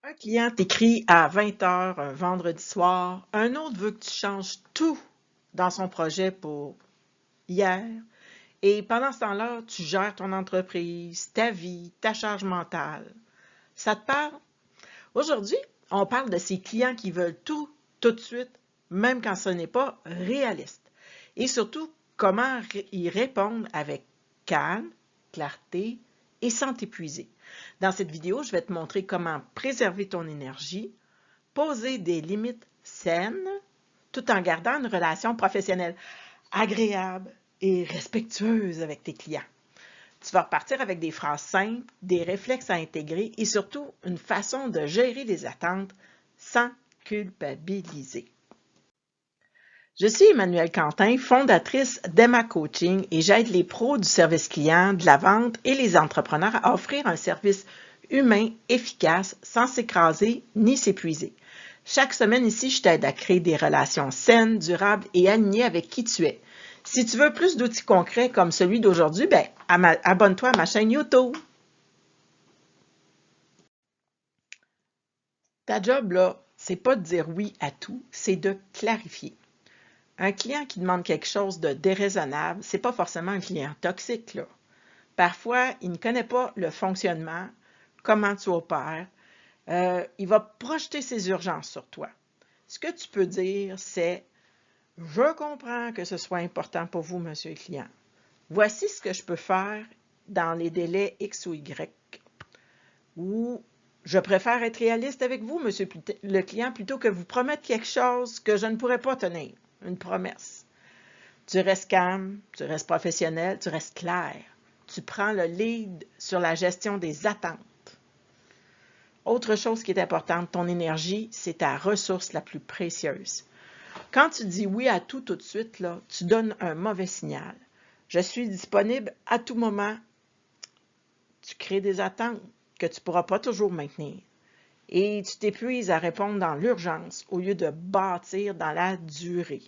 Un client t'écrit à 20 heures un vendredi soir, un autre veut que tu changes tout dans son projet pour hier. Et pendant ce temps-là, tu gères ton entreprise, ta vie, ta charge mentale. Ça te parle? Aujourd'hui, on parle de ces clients qui veulent tout de suite, même quand ce n'est pas réaliste. Et surtout, comment y répondre avec calme, clarté et sans t'épuiser. Dans cette vidéo, je vais te montrer comment préserver ton énergie, poser des limites saines, tout en gardant une relation professionnelle agréable et respectueuse avec tes clients. Tu vas repartir avec des phrases simples, des réflexes à intégrer et surtout une façon de gérer les attentes sans culpabiliser. Je suis Emmanuelle Quentin, fondatrice d'Emma Coaching et j'aide les pros du service client, de la vente et les entrepreneurs à offrir un service humain, efficace, sans s'écraser ni s'épuiser. Chaque semaine ici, je t'aide à créer des relations saines, durables et alignées avec qui tu es. Si tu veux plus d'outils concrets comme celui d'aujourd'hui, abonne-toi à ma chaîne YouTube. Ta job, là, c'est pas de dire oui à tout, c'est de clarifier. Un client qui demande quelque chose de déraisonnable, c'est pas forcément un client toxique, là. Parfois, il ne connaît pas le fonctionnement, comment tu opères. Il va projeter ses urgences sur toi. Ce que tu peux dire, c'est « Je comprends que ce soit important pour vous, monsieur le client. Voici ce que je peux faire dans les délais X ou Y. » Ou « Je préfère être réaliste avec vous, monsieur le client, plutôt que vous promettre quelque chose que je ne pourrais pas tenir. » Une promesse. Tu restes calme, tu restes professionnel, tu restes clair. Tu prends le lead sur la gestion des attentes. Autre chose qui est importante, ton énergie, c'est ta ressource la plus précieuse. Quand tu dis oui à tout de suite, là, tu donnes un mauvais signal. Je suis disponible à tout moment. Tu crées des attentes que tu ne pourras pas toujours maintenir. Et tu t'épuises à répondre dans l'urgence au lieu de bâtir dans la durée.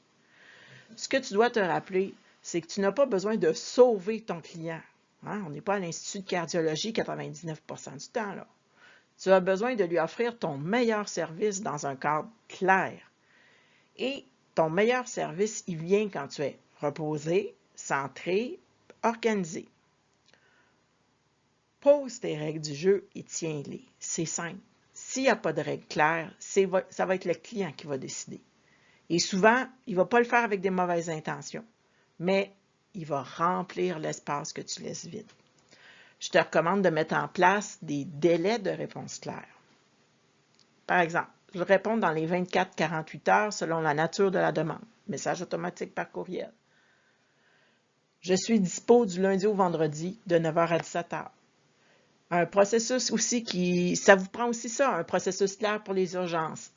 Ce que tu dois te rappeler, c'est que tu n'as pas besoin de sauver ton client. Hein? On n'est pas à l'Institut de cardiologie 99% du temps, là. Tu as besoin de lui offrir ton meilleur service dans un cadre clair. Et ton meilleur service, il vient quand tu es reposé, centré, organisé. Pose tes règles du jeu et tiens-les. C'est simple. S'il n'y a pas de règles claires, ça va être le client qui va décider. Et souvent, il ne va pas le faire avec des mauvaises intentions, mais il va remplir l'espace que tu laisses vide. Je te recommande de mettre en place des délais de réponse clairs. Par exemple, je réponds dans les 24-48 heures selon la nature de la demande. Message automatique par courriel. Je suis dispo du lundi au vendredi de 9h à 17h. Un processus aussi ça vous prend aussi ça, un processus clair pour les urgences.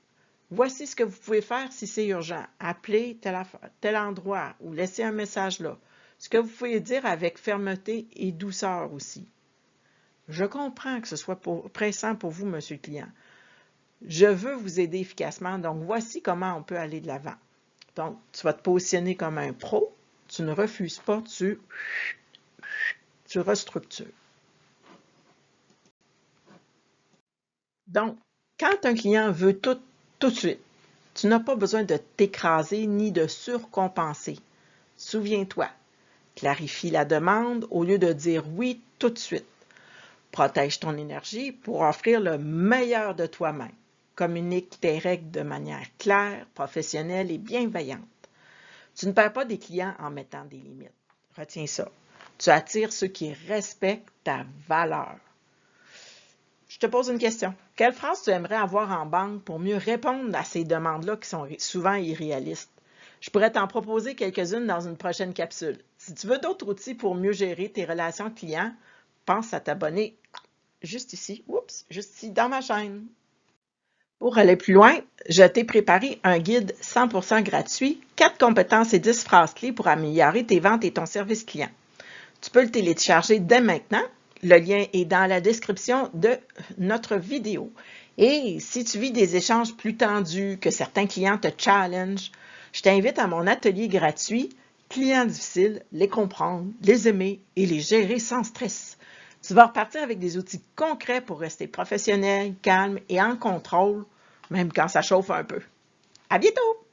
Voici ce que vous pouvez faire si c'est urgent. Appelez tel endroit ou laissez un message là. Ce que vous pouvez dire avec fermeté et douceur aussi. Je comprends que ce soit pressant pour vous, monsieur le client. Je veux vous aider efficacement, donc voici comment on peut aller de l'avant. Donc, tu vas te positionner comme un pro. Tu ne refuses pas, tu restructures. Donc, quand un client veut tout de suite, tu n'as pas besoin de t'écraser ni de surcompenser. Souviens-toi, clarifie la demande au lieu de dire oui tout de suite. Protège ton énergie pour offrir le meilleur de toi-même. Communique tes règles de manière claire, professionnelle et bienveillante. Tu ne perds pas des clients en mettant des limites. Retiens ça. Tu attires ceux qui respectent ta valeur. Je te pose une question. Quelle phrase tu aimerais avoir en banque pour mieux répondre à ces demandes-là qui sont souvent irréalistes? Je pourrais t'en proposer quelques-unes dans une prochaine capsule. Si tu veux d'autres outils pour mieux gérer tes relations clients, pense à t'abonner juste ici, dans ma chaîne. Pour aller plus loin, je t'ai préparé un guide 100% gratuit, 4 compétences et 10 phrases clés pour améliorer tes ventes et ton service client. Tu peux le télécharger dès maintenant. Le lien est dans la description de notre vidéo. Et si tu vis des échanges plus tendus, que certains clients te challenge, je t'invite à mon atelier gratuit « Clients difficiles, les comprendre, les aimer et les gérer sans stress ». Tu vas repartir avec des outils concrets pour rester professionnel, calme et en contrôle, même quand ça chauffe un peu. À bientôt!